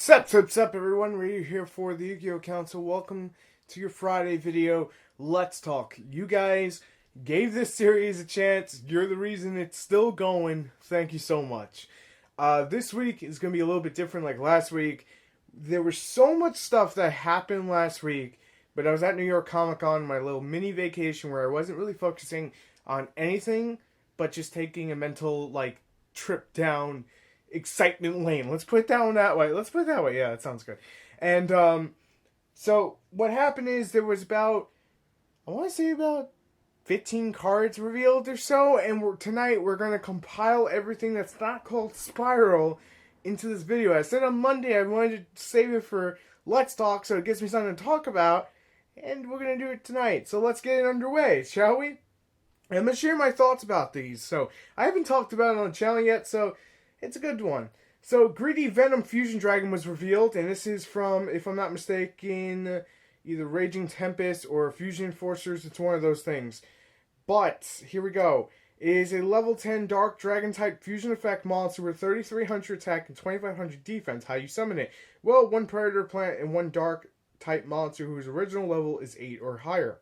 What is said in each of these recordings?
Sup everyone, Ryu here for the Yu-Gi-Oh! Welcome to your Friday video. Let's talk. You guys gave this series a chance. You're the reason it's still going. Thank you so much. This week is going to be a little bit different like last week. There was so much stuff that happened last week, but I was at New York Comic Con, my little mini vacation where I wasn't really focusing on anything, but just taking a mental, trip down excitement lane. Let's put it down that way. Yeah, that sounds good. And so what happened is there was about 15 cards revealed or so, and tonight we're going to compile everything that's not called Spiral into this video. I said on Monday I wanted to save it for Let's Talk so it gives me something to talk about, and we're going to do it tonight. So let's get it underway, shall we? I'm going to share my thoughts about these. So I haven't talked about it on the channel yet, so it's a good one. So, Greedy Venom Fusion Dragon was revealed, and this is from, if I'm not mistaken, either Raging Tempest or Fusion Enforcers. It's one of those things. But, here we go. It is a level 10 Dark Dragon type fusion effect monster with 3,300 attack and 2,500 defense. How you summon it? Well, one Predator Plant and one Dark type monster whose original level is 8 or higher.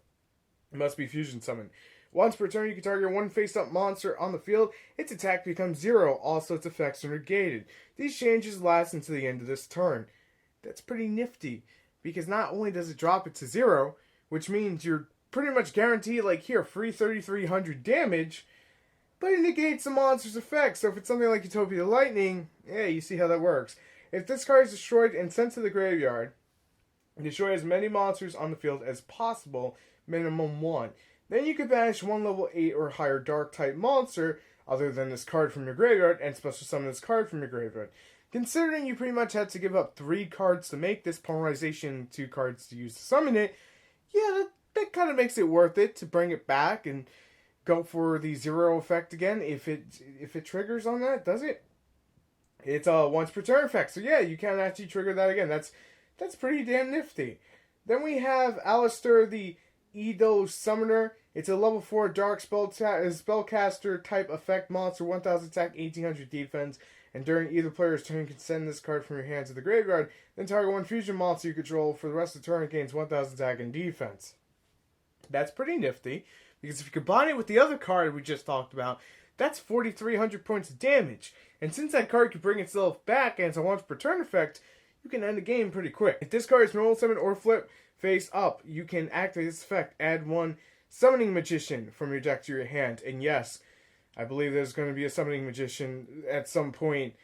It must be fusion summoned. Once per turn, you can target one face-up monster on the field. Its attack becomes 0. Also, its effects are negated. These changes last until the end of this turn. That's pretty nifty, because not only does it drop it to 0, which means you're pretty much guaranteed, free 3,300 damage, but it negates the monster's effects. So if it's something like Utopia Lightning, yeah, you see how that works. If this card is destroyed and sent to the graveyard, destroy as many monsters on the field as possible, minimum 1. Then you could banish one level 8 or higher dark type monster other than this card from your graveyard and special summon this card from your graveyard. Considering you pretty much had to give up 3 cards to make this polarization, 2 cards to use to summon it, yeah, that kind of makes it worth it to bring it back and go for the 0 effect again if it triggers on that, does it? It's a once per turn effect, so yeah, you can actually trigger that again. That's pretty damn nifty. Then we have Alistair the Edo Summoner. It's a level 4 Dark Spellcaster type effect monster, 1,000 attack, 1,800 defense, and during either player's turn you can send this card from your hand to the graveyard, then target one fusion monster you control for the rest of the turn. It gains 1,000 attack and defense. That's pretty nifty, because if you combine it with the other card we just talked about, that's 4,300 points of damage, and since that card can bring itself back and it's a once per turn effect, you can end the game pretty quick. If this card is normal summon or flip face up, you can activate this effect. Add one Summoning Magician from your deck to your hand. And yes, I believe there's going to be a Summoning Magician at some point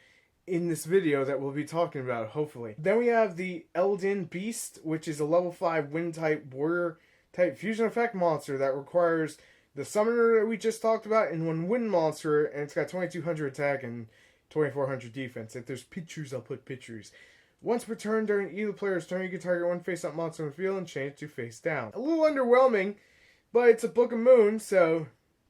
in this video that we'll be talking about, hopefully. Then we have the Elden Beast, which is a level 5 Wind type Warrior type fusion effect monster that requires the Summoner that we just talked about and one Wind monster, and it's got 2,200 attack and 2,400 defense. If there's pictures, I'll put pictures. Once per turn during either player's turn, you can target one face-up monster on the field and change to face down. A little underwhelming, but it's a Book of Moon, so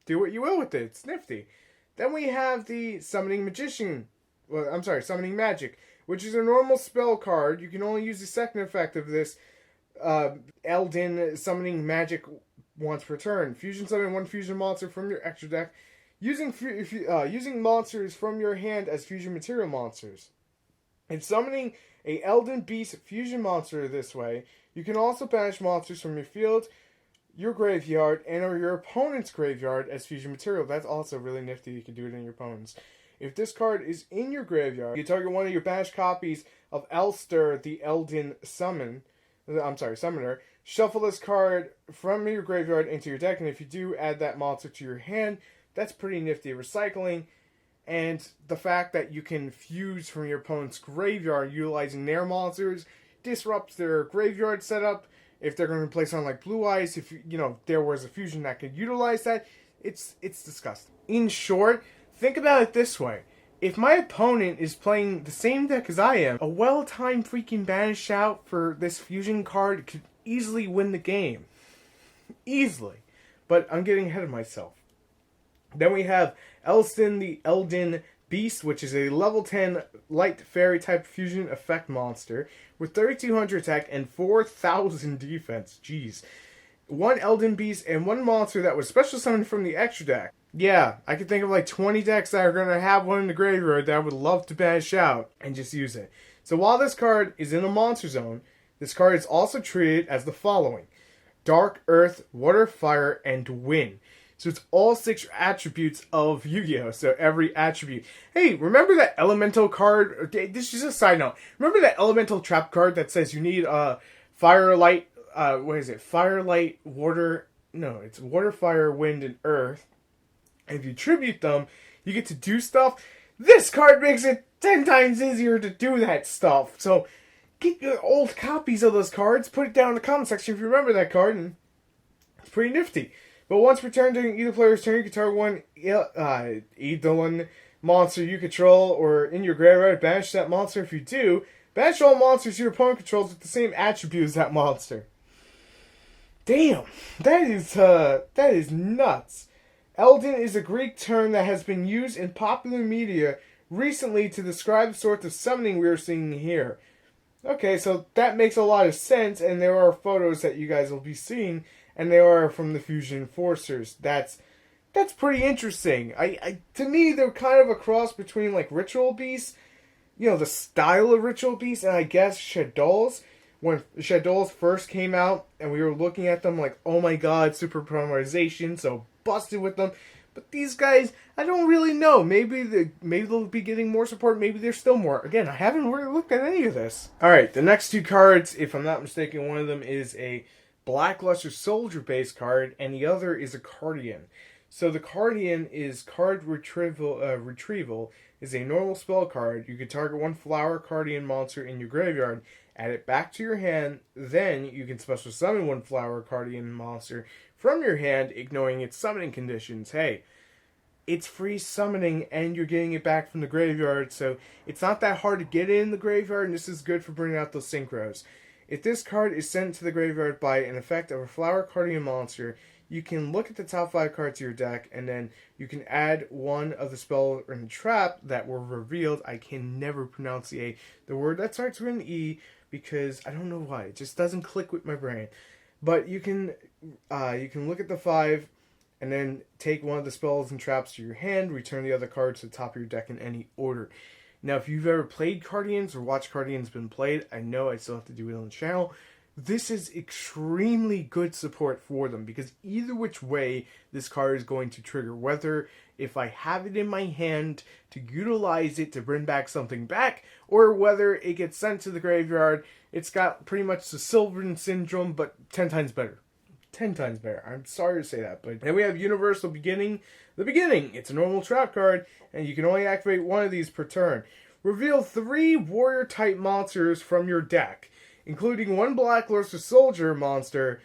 do what you will with it. It's nifty. Then we have the Summoning Summoning Magic, which is a normal spell card. You can only use the second effect of this Elden Summoning Magic once per turn. Fusion summon one fusion monster from your extra deck, using monsters from your hand as fusion material monsters. In summoning a Elden Beast fusion monster this way, you can also banish monsters from your field, your graveyard, and or your opponent's graveyard as fusion material. That's also really nifty. You can do it in your opponent's. If this card is in your graveyard, you target one of your banished copies of Alistair the Elden Summoner. Shuffle this card from your graveyard into your deck, and if you do, add that monster to your hand. That's pretty nifty. Recycling. And the fact that you can fuse from your opponent's graveyard utilizing their monsters disrupts their graveyard setup. If they're going to play something like Blue Eyes, if there was a fusion that could utilize that, it's disgusting. In short, think about it this way. If my opponent is playing the same deck as I am, a well-timed freaking banish out for this fusion card could easily win the game. Easily. But I'm getting ahead of myself. Then we have Elston the Elden Beast, which is a level 10 light fairy type fusion effect monster with 3,200 attack and 4,000 defense. Jeez. One Elden Beast and one monster that was special summoned from the extra deck. Yeah, I can think of 20 decks that are going to have one in the graveyard that I would love to banish out and just use it. So while this card is in a monster zone, this card is also treated as the following: Dark, Earth, Water, Fire, and Wind. So it's all 6 attributes of Yu-Gi-Oh! So every attribute. Hey, remember that elemental card? This is just a side note. Remember that elemental trap card that says you need fire, light, what is it? Fire, light, water. No, it's water, fire, wind, and earth. And if you tribute them, you get to do stuff. This card makes it 10 times easier to do that stuff. So get your old copies of those cards, put it down in the comment section if you remember that card, and it's pretty nifty. But once per turn during either player's turn, you can target one Eidolon monster you control or in your graveyard, banish that monster. If you do, banish all monsters your opponent controls with the same attribute as that monster. Damn, that is nuts. Eldon is a Greek term that has been used in popular media recently to describe the sort of summoning we are seeing here. Okay, so that makes a lot of sense, and there are photos that you guys will be seeing, and they are from the Fusion Enforcers. That's pretty interesting. To me, they're kind of a cross between like Ritual Beasts, you know, the style of Ritual Beasts, and I guess Shadows. When Shadows first came out, and we were looking at them like, oh my god, super polymerization, so busted with them. But these guys, I don't really know. Maybe they'll be getting more support. Maybe there's still more. Again, I haven't really looked at any of this. All right, the next 2 cards, if I'm not mistaken, one of them is a Blackluster Soldier base card, and the other is a Cardian. So the Cardian is card retrieval is a normal spell card. You can target one flower Cardian monster in your graveyard, add it back to your hand, then you can special summon one flower Cardian monster from your hand, ignoring its summoning conditions. Hey, it's free summoning and you're getting it back from the graveyard, so it's not that hard to get it in the graveyard, and this is good for bringing out those synchros. If this card is sent to the graveyard by an effect of a flower Cardian monster, you can look at the top 5 cards of your deck, and then you can add one of the spell or the trap that were revealed. I can never pronounce the word that starts with an E, because I don't know why. It just doesn't click with my brain. But you can look at the 5, and then take one of the spells and traps to your hand, return the other card to the top of your deck in any order. Now, if you've ever played Cardians or watched Cardians been played, I know I still have to do it on the channel. This is extremely good support for them, because either which way this card is going to trigger, whether if I have it in my hand to utilize it to bring back something back, or whether it gets sent to the graveyard, it's got pretty much the Sylvan Syndrome, but 10 times better. 10 times better. I'm sorry to say that, but then we have Universal Beginning. The Beginning. It's a normal trap card, and you can only activate one of these per turn. Reveal 3 warrior-type monsters from your deck, including one Blackluster Soldier monster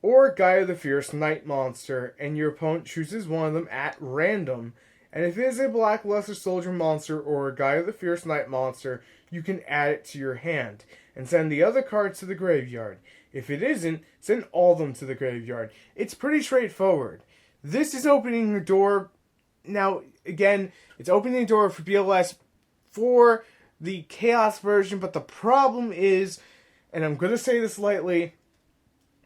or Gaia the Fierce Knight monster, and your opponent chooses one of them at random. And if it is a Blackluster Soldier monster or a Gaia the Fierce Knight monster, you can add it to your hand and send the other cards to the graveyard. If it isn't, send all of them to the graveyard. It's pretty straightforward. This is opening the door. Now, again, it's opening the door for BLS for the Chaos version, but the problem is, and I'm going to say this lightly,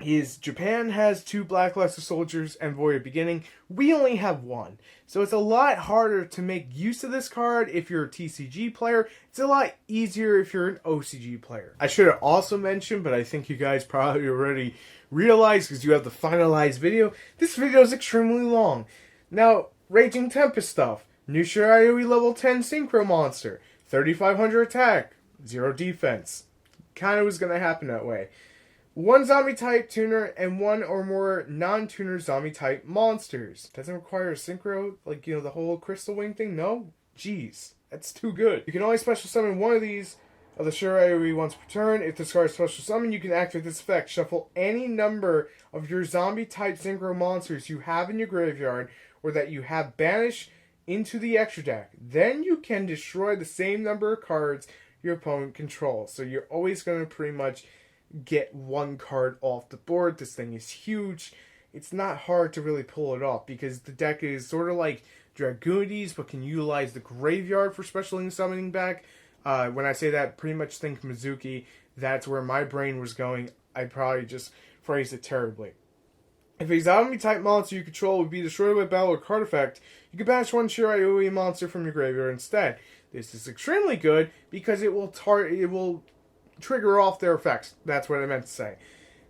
is Japan has 2 Blackluster Soldiers and Warrior Beginning. We only have 1. So it's a lot harder to make use of this card if you're a TCG player. It's a lot easier if you're an OCG player. I should have also mentioned, but I think you guys probably already realized because you have the finalized video, this video is extremely long. Now, Raging Tempest stuff. New Shiranui level 10 Synchro Monster. 3,500 attack. 0 defense. Kind of was going to happen that way. 1 zombie-type tuner and 1 or more non-tuner zombie-type monsters. Doesn't require a synchro, like, you know, the whole Crystal Wing thing? No? Jeez. That's too good. You can only special summon one of these of the Shiranui once per turn. If this card is special summon, you can activate this effect. Shuffle any number of your zombie-type synchro monsters you have in your graveyard or that you have banished into the extra deck. Then you can destroy the same number of cards your opponent controls. So you're always going to pretty much get 1 card off the board. This thing is huge. It's not hard to really pull it off because the deck is sort of like Dragoonies, but can utilize the graveyard for special summoning back. When I say that, pretty much think Mizuki. That's where my brain was going. I probably just phrased it terribly. If a zombie-type monster you control would be destroyed by battle or card effect, you can banish 1 Shiranui monster from your graveyard instead. This is extremely good because it will trigger off their effects. That's what I meant to say.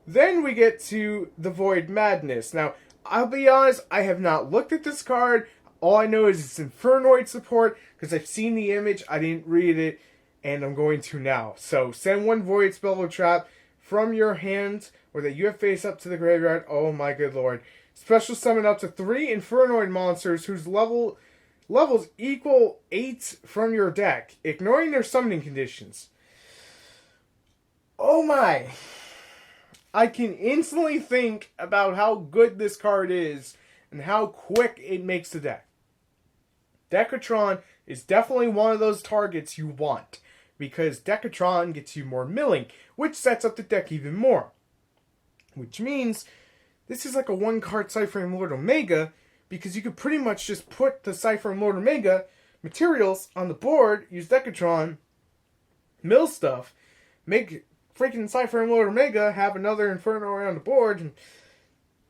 Then we get to the Void Madness. Now, I'll be honest, I have not looked at this card. All I know is it's Infernoid support because I've seen the image, I didn't read it, and I'm going to now. So, send one Void Spell or Trap from your hand or that you have face up to the graveyard. Oh my good lord. Special summon up to 3 Infernoid monsters whose levels equal 8 from your deck, ignoring their summoning conditions. Oh my. I can instantly think about how good this card is and how quick it makes the deck. Decatron is definitely one of those targets you want, because Decatron gets you more milling, which sets up the deck even more. Which means this is like a one-card Cyphering Lord Omega, because you could pretty much just put the Cyphering Lord Omega materials on the board, use Decatron, mill stuff, make freaking Cyphering Lord Omega, have another Inferno around the board, and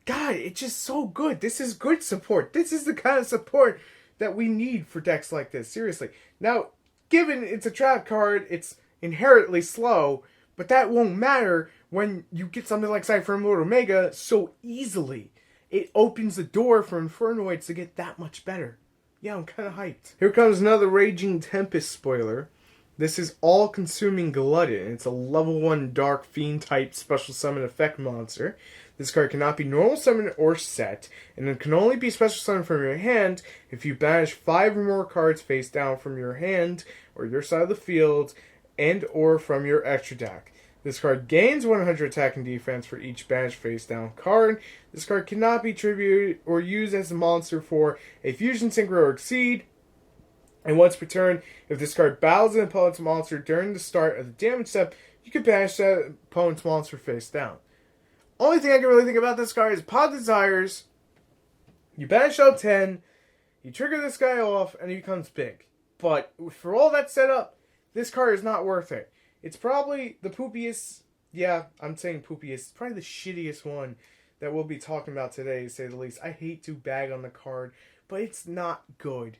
God, it's just so good. This is good support. This is the kind of support that we need for decks like this, seriously. Now, given it's a trap card, it's inherently slow, but that won't matter when you get something like Cyphering Lord Omega so easily. It opens the door for Infernoids to get that much better. Yeah, I'm kind of hyped. Here comes another Raging Tempest spoiler. This is All-Consuming Glutton. It's a level 1 Dark Fiend type special summon effect monster. This card cannot be normal summon or set, and it can only be special summoned from your hand if you banish 5 or more cards face down from your hand or your side of the field and or from your extra deck. This card gains 100 attack and defense for each banished face down card. This card cannot be tributed or used as a monster for a fusion synchro or exceed. And once per turn, if this card battles an opponent's monster during the start of the damage step, you can banish that opponent's monster face down. Only thing I can really think about this card is Pod Desires. You banish out 10, you trigger this guy off, and he becomes big. But for all that set up, this card is not worth it. It's probably the poopiest, yeah, I'm saying poopiest, it's probably the shittiest one that we'll be talking about today, to say the least. I hate to bag on the card, but it's not good.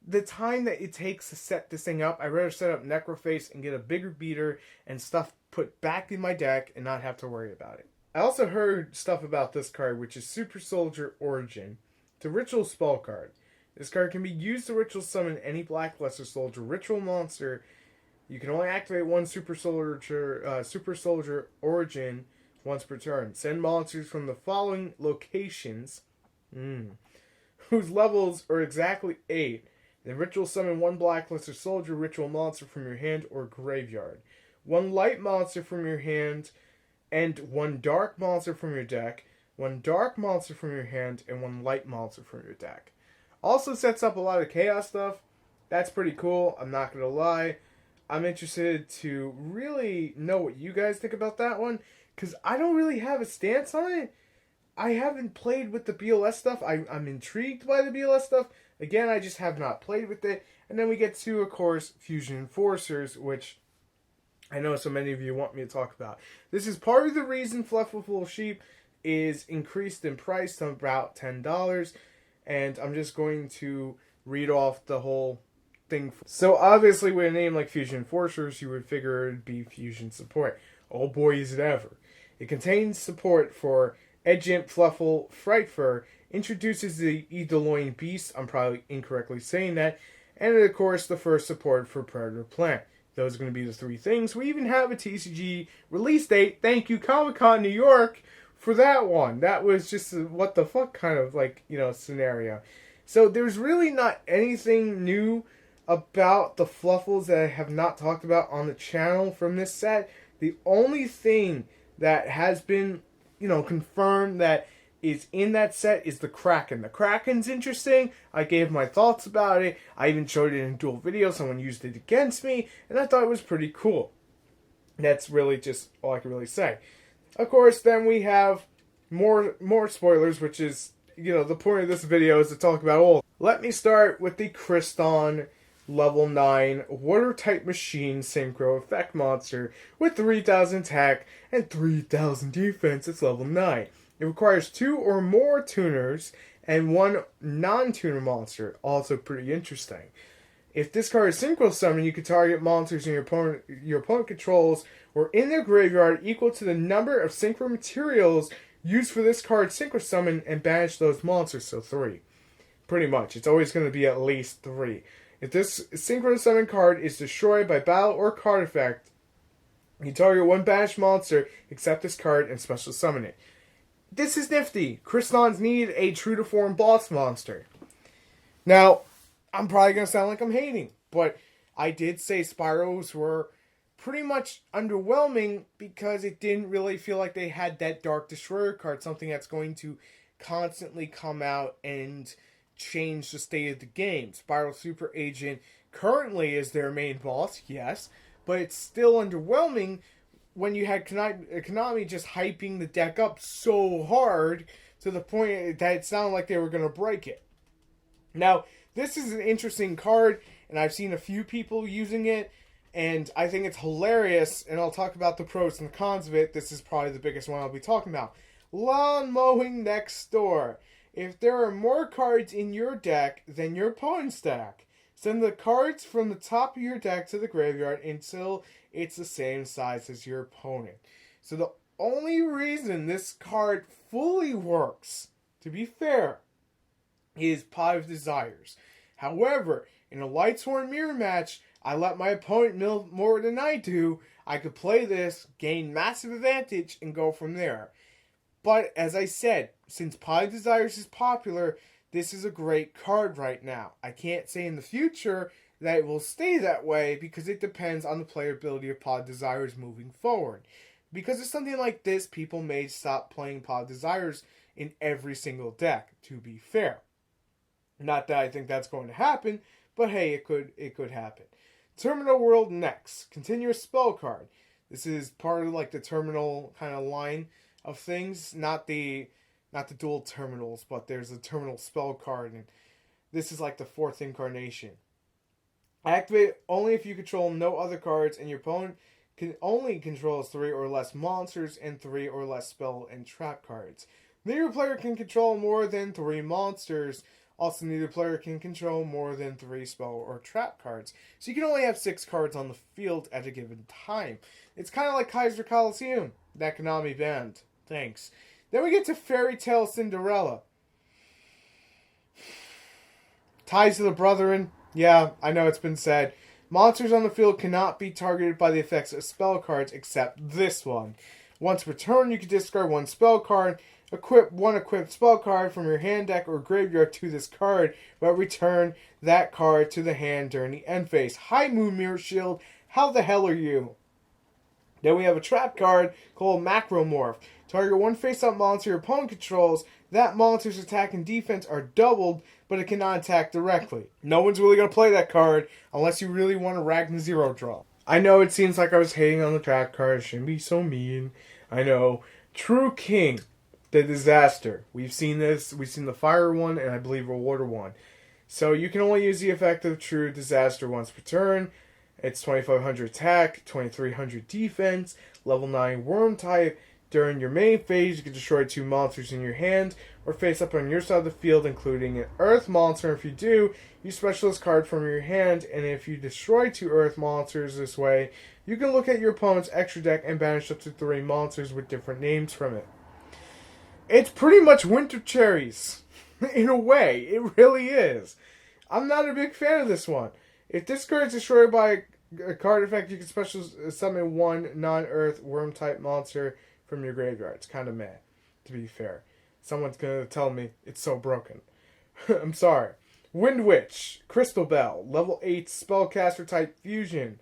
The time that it takes to set this thing up, I'd rather set up Necroface and get a bigger beater and stuff put back in my deck and not have to worry about it. I also heard stuff about this card, which is Super Soldier Origin. It's a ritual spell card. This card can be used to ritual summon any Blackluster Soldier ritual monster. You can only activate one Super Soldier Origin once per turn. Send monsters from the following locations, whose levels are exactly 8. Then ritual summon one Blackluster Soldier ritual monster from your hand or graveyard. One light monster from your hand, and one dark monster from your deck. One dark monster from your hand, and one light monster from your deck. Also sets up a lot of chaos stuff. That's pretty cool, I'm not going to lie. I'm interested to really know what you guys think about that one, because I don't really have a stance on it. I haven't played with the BLS stuff. I'm intrigued by the BLS stuff. Again, I just have not played with it. And then we get to, of course, Fusion Enforcers, which I know so many of you want me to talk about. This is part of the reason Fluffable Sheep is increased in price to about $10. And I'm just going to read off the whole thing. So obviously with a name like Fusion Enforcers, you would figure it'd be Fusion support. Oh boy, is it ever. It contains support for Edgimp, Fluffle, Frightfur, introduces the Eidolon Beast, I'm probably incorrectly saying that, and of course the first support for Predaplant. Those are going to be the 3 things. We even have a TCG release date. Thank you, Comic-Con New York, for that one. That was just a what the fuck kind of scenario. So there's really not anything new about the Fluffles that I have not talked about on the channel from this set. The only thing that has been, confirmed that is in that set is the Kraken. The Kraken's interesting. I gave my thoughts about it. I even showed it in dual video. Someone used it against me, and I thought it was pretty cool. That's really just all I can really say. Of course, then we have more spoilers, which is, the point of this video is to talk about all. Let me start with the Kriston level 9 water-type machine synchro effect monster with 3,000 attack and 3,000 defense. It's level 9. It requires 2 or more tuners and 1 non-tuner monster. Also pretty interesting. If this card is synchro summon, you can target monsters in your opponent controls or in their graveyard equal to the number of synchro materials used for this card's synchro summon and banish those monsters, so 3. Pretty much. It's always going to be at least 3. If this synchro summon card is destroyed by battle or card effect, you target one banished monster, except this card, and special summon it. This is nifty. Crystons need a true to form boss monster. Now, I'm probably going to sound like I'm hating, but I did say Spyros were pretty much underwhelming because it didn't really feel like they had that Dark Destroyer card, something that's going to constantly come out and change the state of the game. Spyro Super Agent currently is their main boss, yes, but it's still underwhelming when you had Konami just hyping the deck up so hard to the point that it sounded like they were going to break it. Now, this is an interesting card, and I've seen a few people using it, and I think it's hilarious, and I'll talk about the pros and the cons of it. This is probably the biggest one I'll be talking about. Lawn mowing next door. If there are more cards in your deck than your opponent's deck, send the cards from the top of your deck to the graveyard until it's the same size as your opponent. So the only reason this card fully works, to be fair, is Pot of Desires. However, in a Lightsworn Mirror match, I let my opponent mill more than I do. I could play this, gain massive advantage, and go from there. But, as I said, since Pot of Desires is popular, this is a great card right now. I can't say in the future that it will stay that way because it depends on the playability of Pot of Desires moving forward. Because of something like this, people may stop playing Pot of Desires in every single deck, to be fair. Not that I think that's going to happen, but hey, it could happen. Terminal World next. Continuous spell card. This is part of like the terminal kind of line of things. Not the dual terminals, but there's a terminal spell card, and this is like the 4th incarnation. Activate only if you control no other cards, and your opponent can only controls 3 or less monsters and 3 or less spell and trap cards. Neither player can control more than 3 monsters. Also, neither player can control more than 3 spell or trap cards. So you can only have 6 cards on the field at a given time. It's kind of like Kaiser Coliseum, that Konami banned. Thanks. Then we get to Fairy Tale Cinderella. Ties to the Brethren. Yeah, I know it's been said. Monsters on the field cannot be targeted by the effects of spell cards except this one. Once per turn, you can discard 1 spell card, equip 1 equipped spell card from your hand deck or graveyard to this card, but return that card to the hand during the end phase. Hi, Moon Mirror Shield. How the hell are you? Then we have a trap card called Macromorph. Target 1 face-up monster your opponent controls. That monster's attack and defense are doubled, but it cannot attack directly. No one's really going to play that card unless you really want to Ragnar Zero draw. I know it seems like I was hating on the trap card. I shouldn't be so mean. I know. True King. The Disaster. We've seen this. We've seen the Fire one and I believe a Water one. So you can only use the effect of True Disaster once per turn. It's 2500 attack, 2300 defense, level 9 worm type. During your main phase, you can destroy 2 monsters in your hand or face up on your side of the field, including an Earth monster. If you do, you specialist card from your hand, and if you destroy 2 Earth monsters this way, you can look at your opponent's extra deck and banish up to 3 monsters with different names from it. It's pretty much Winter Cherries. In a way, it really is. I'm not a big fan of this one. If this card is destroyed by a card effect, you can special summon 1 non-Earth worm-type monster from your graveyard. It's kind of meh, to be fair. Someone's going to tell me it's so broken. I'm sorry. Wind Witch, Crystal Bell, level 8 spellcaster type fusion.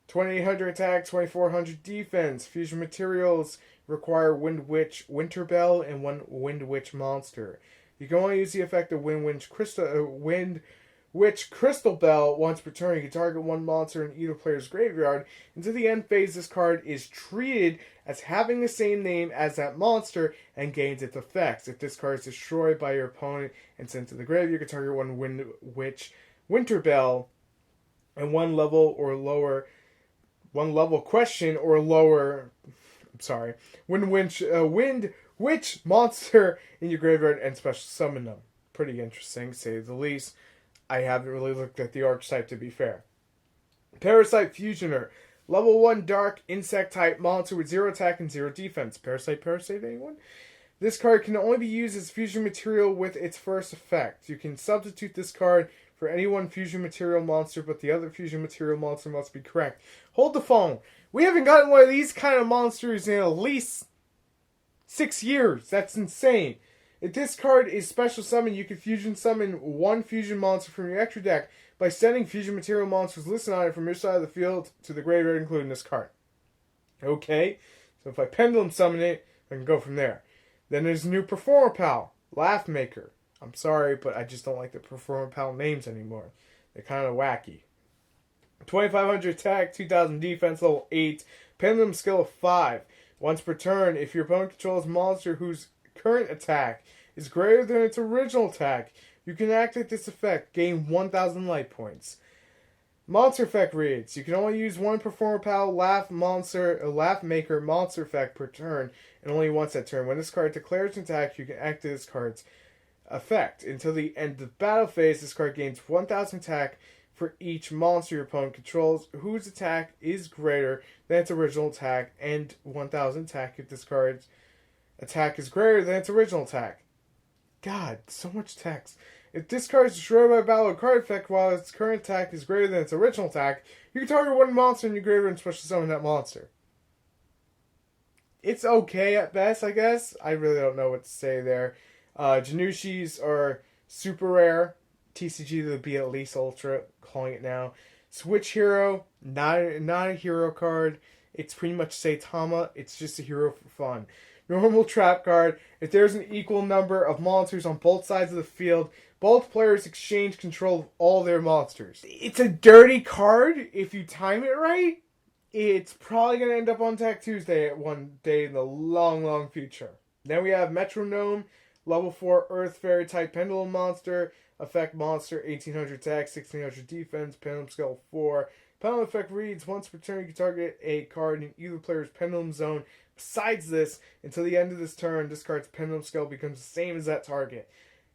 2800 attack, 2400 defense. Fusion materials require Wind Witch, Winter Bell, and 1 Wind Witch monster. You can only use the effect of Wind Witch Crystal Bell once per turn. You can target 1 monster in either player's graveyard. Until the end phase, this card is treated as having the same name as that monster and gains its effects. If this card is destroyed by your opponent and sent to the graveyard, you can target 1 Wind Witch Winter Bell and 1 level or lower, 1 level question or lower. Wind Witch monster in your graveyard and special summon them. Pretty interesting, to say the least. I haven't really looked at the archetype, to be fair. Parasite Fusioner. Level 1 Dark Insect type monster with 0 attack and 0 defense. Parasite, anyone? This card can only be used as fusion material with its first effect. You can substitute this card for any one fusion material monster, but the other fusion material monster must be correct. Hold the phone. We haven't gotten one of these kind of monsters in at least 6 years. That's insane. If this card is special summon, you can fusion summon one fusion monster from your extra deck by sending fusion material monsters listed on it from your side of the field to the graveyard, including this card. Okay, so if I pendulum summon it, I can go from there. Then there's a new Performer Pal, Laugh Maker. I'm sorry, but I just don't like the Performer Pal names anymore. They're kind of wacky. 2,500 attack, 2,000 defense, level 8. Pendulum skill of 5. Once per turn, if your opponent controls a monster whose current attack is greater than its original attack, you can activate this effect, gain 1,000 life points. Monster effect reads: you can only use one Performer Pal Laugh Maker monster effect per turn, and only once that turn. When this card declares an attack, you can activate this card's effect. Until the end of the battle phase, this card gains 1,000 attack for each monster your opponent controls, whose attack is greater than its original attack, and 1,000 attack if this card's attack is greater than its original attack. God, so much text. If this card is destroyed by battle or card effect while its current attack is greater than its original attack, you can target one monster in your graveyard and special summon that monster. It's okay at best, I guess. I really don't know what to say there. Janushis are super rare. TCG the BLS Ultra, calling it now. Switch Hero, not a hero card. It's pretty much Saitama. It's just a hero for fun. Normal trap card. If there's an equal number of monsters on both sides of the field, both players exchange control of all their monsters. It's a dirty card. If you time it right, it's probably going to end up on Tech Tuesday at one day in the long, long future. Then we have Metronome, level 4 Earth Fairy type Pendulum monster. Effect monster, 1,800 attack, 1,600 defense, Pendulum skill 4. Pendulum effect reads: once per turn you can target a card in either player's Pendulum zone. Besides this, until the end of this turn, this card's Pendulum skill becomes the same as that target.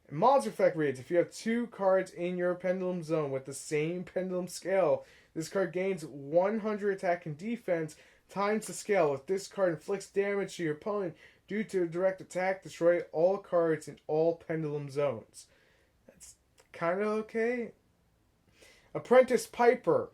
And monster effect reads: if you have 2 cards in your Pendulum zone with the same Pendulum scale, this card gains 100 attack and defense times the scale. If this card inflicts damage to your opponent due to a direct attack, destroy all cards in all Pendulum zones. That's kind of okay. Apprentice Piper.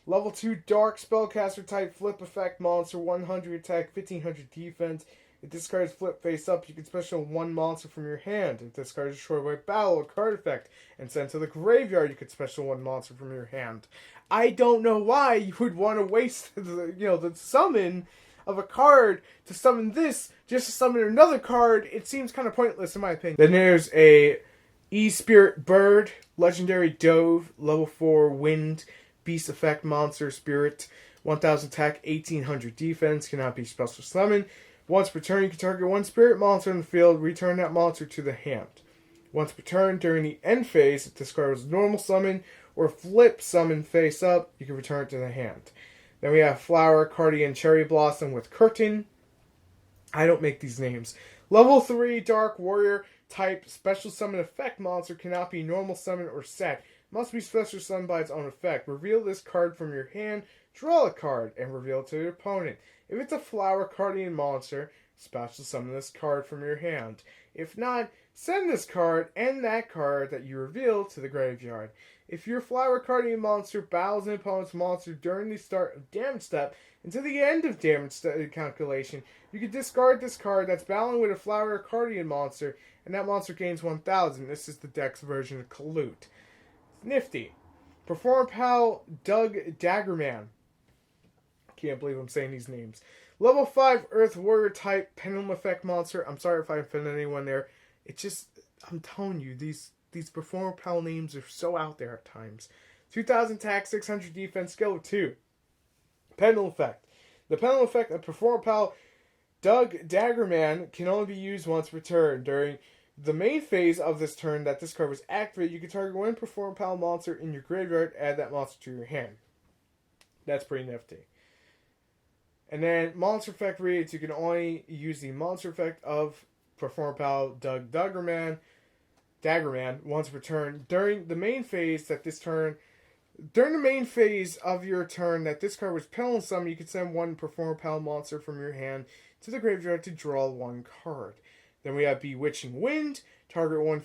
Level 2 Dark Spellcaster type flip effect monster, 100 attack, 1,500 defense. If this card is flipped face up, you can special one monster from your hand. If this card is destroyed by battle or card effect and sent to the graveyard, you can special one monster from your hand. I don't know why you would want to waste the summon of a card to summon this just to summon another card. It seems kind of pointless in my opinion. Then there's a E-Spirit Bird, Legendary Dove, level 4 Wind, Beast effect monster spirit, 1,000 attack, 1,800 defense, cannot be special summoned. Once per turn, you can target one spirit monster in the field, return that monster to the hand. Once per turn, during the end phase, if this card was normal summon or flip summon face up, you can return it to the hand. Then we have Flower, Cardian, Cherry Blossom with Curtain. I don't make these names. Level 3 Dark Warrior type special summon effect monster, cannot be normal summon or set. Must be special summoned by its own effect. Reveal this card from your hand, draw a card, and reveal it to your opponent. If it's a Flower Cardian monster, special summon this card from your hand. If not, send this card and that card that you reveal to the graveyard. If your Flower Cardian monster battles an opponent's monster during the start of damage step until the end of damage step calculation, you can discard this card that's battling with a Flower Cardian monster, and that monster gains 1,000. This is the deck's version of Colute. Nifty. Performer Pal Doug Daggerman. Can't believe I'm saying these names. Level 5 Earth Warrior type Pendulum effect monster. I'm sorry if I offended anyone there. It's just, I'm telling you, these Performer Pal names are so out there at times. 2,000 attack, 600 defense, skill of 2. Pendulum effect. The Pendulum effect of Performer Pal Doug Daggerman can only be used once per turn. During the main phase of this turn that this card was activated, you can target one Performer Pal monster in your graveyard, add that monster to your hand. That's pretty nifty. And then monster effect reads: you can only use the monster effect of Performer Pal Doug Daggerman Daggerman once per turn. During the main phase of your turn that this card was penal summoned, you can send one Perform Pal monster from your hand to the graveyard to draw one card. Then we have Bewitching Wind. Target one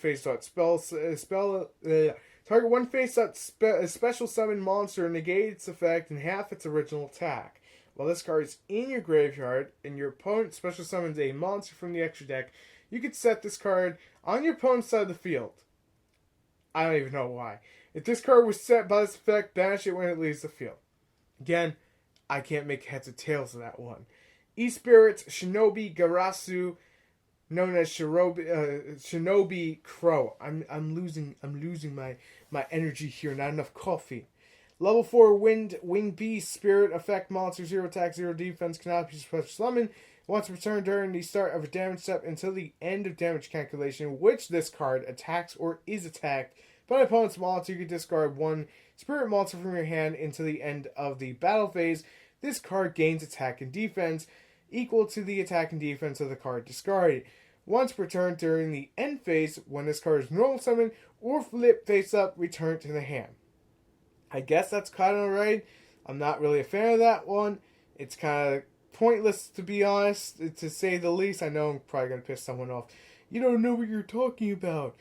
special summon monster, negate its effect and half its original attack. While this card is in your graveyard and your opponent special summons a monster from the extra deck, you can set this card on your opponent's side of the field. I don't even know why. If this card was set by this effect, banish it when it leaves the field. Again, I can't make heads or tails of that one. E-Spirits Shinobi Garasu, known as Shinobi Crow. I'm losing my energy here. Not enough coffee. Level 4 Wing Beast Spirit effect monster 0 attack 0 defense cannot be special summon. Once per turn during the start of a damage step until the end of damage calculation, which this card attacks or is attacked by an opponent's monster, you can discard one spirit monster from your hand until the end of the battle phase. This card gains attack and defense equal to the attack and defense of the card discarded. Once per turn during the end phase, when this card is normal summon or flip face up, return to the hand. I guess that's kind of right. I'm not really a fan of that one. It's kind of pointless, to be honest, to say the least. I know I'm probably going to piss someone off. You don't know what you're talking about.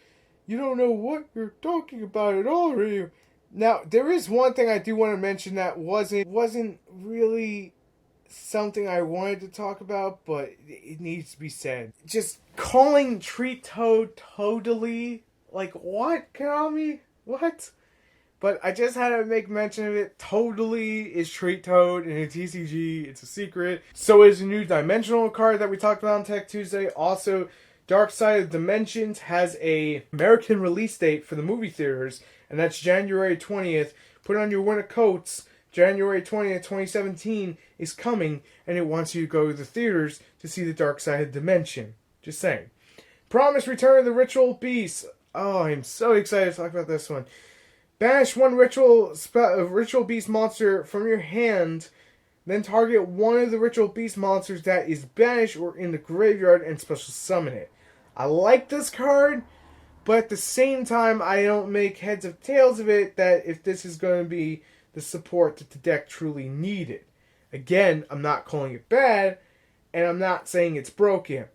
You don't know what you're talking about at all, Ryu. Now, there is one thing I do want to mention that wasn't really something I wanted to talk about, but it needs to be said. Just calling Treat Toad totally, like, what, Konami? What? But I just had to make mention of it. Totally is Treat Toad in a TCG. It's a secret. So is a new dimensional card that we talked about on Tech Tuesday. Also, Dark Side of Dimensions has a American release date for the movie theaters, and that's January 20th. Put on your winter coats. January 20th, 2017 is coming, and it wants you to go to the theaters to see the Dark Side of Dimension. Just saying. Promise Return of the Ritual Beast. Oh, I'm so excited to talk about this one. Banish one Ritual Beast monster from your hand, then target one of the Ritual Beast monsters that is banished or in the graveyard and special summon it. I like this card, but at the same time, I don't make heads or tails of it that if this is going to be the support that the deck truly needed. Again, I'm not calling it bad, and I'm not saying it's broken.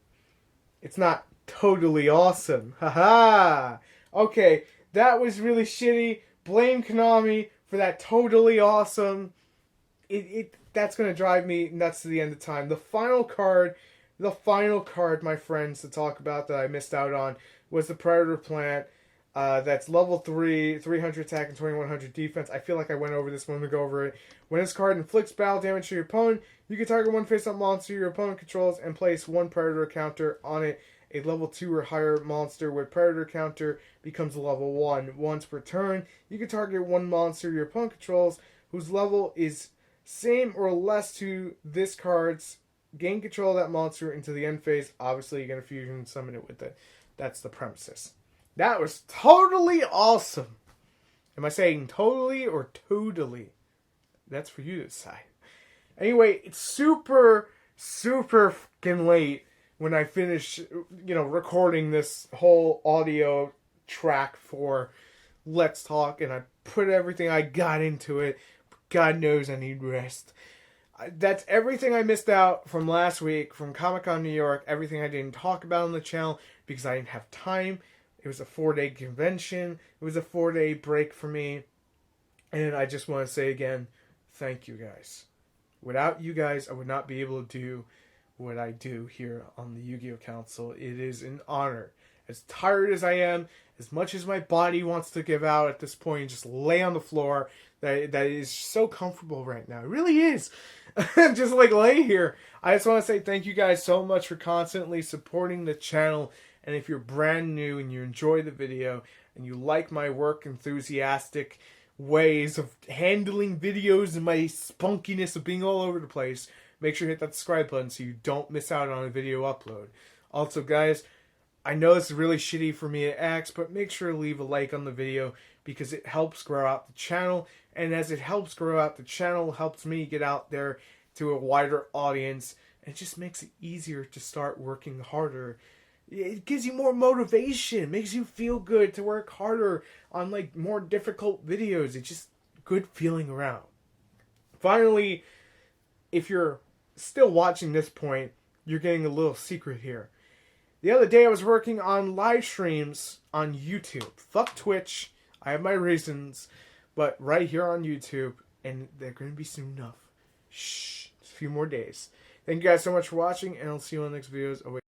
It's not totally awesome. Haha! Okay, that was really shitty. Blame Konami for that totally awesome. That's going to drive me nuts to the end of time. The final card, my friends, to talk about that I missed out on was the Predaplant. That's level 3, 300 attack and 2100 defense. I feel like I went over this when we go over it. When this card inflicts battle damage to your opponent, you can target one face-up monster your opponent controls and place one Predator counter on it. A level 2 or higher monster with Predator counter becomes a level 1. Once per turn, you can target one monster your opponent controls whose level is same or less to this card's. Gain control of that monster into the end phase. Obviously, you're going to fusion summon it with it. That's the premises. That was totally awesome. Am I saying totally or totally? That's for you to decide. Anyway, it's super fucking late when I finish, recording this whole audio track for Let's Talk, and I put everything I got into it. God knows I need rest. That's everything I missed out from last week, from Comic-Con New York, everything I didn't talk about on the channel because I didn't have time. It was a 4-day convention. It was a 4-day break for me. And I just want to say again, thank you guys. Without you guys, I would not be able to do what I do here on the Yu-Gi-Oh! Council. It is an honor. As tired as I am, as much as my body wants to give out at this point and just lay on the floor, that is so comfortable right now. It really is. Just like lay here. I just want to say thank you guys so much for constantly supporting the channel. And if you're brand new and you enjoy the video and you like my work enthusiastic ways of handling videos and my spunkiness of being all over the place, make sure to hit that subscribe button so you don't miss out on a video upload. Also, guys, I know this is really shitty for me to ask, but make sure to leave a like on the video because it helps grow out the channel. And as it helps grow out the channel, it helps me get out there to a wider audience. And it just makes it easier to start working harder It gives you more motivation, makes you feel good to work harder on like more difficult videos. It's just good feeling around. Finally, if you're still watching this point, you're getting a little secret here. The other day I was working on live streams on YouTube. Fuck Twitch. I have my reasons. But right here on YouTube. And they're going to be soon enough. Shh. Just a few more days. Thank you guys so much for watching. And I'll see you on the next videos. Oh, wait.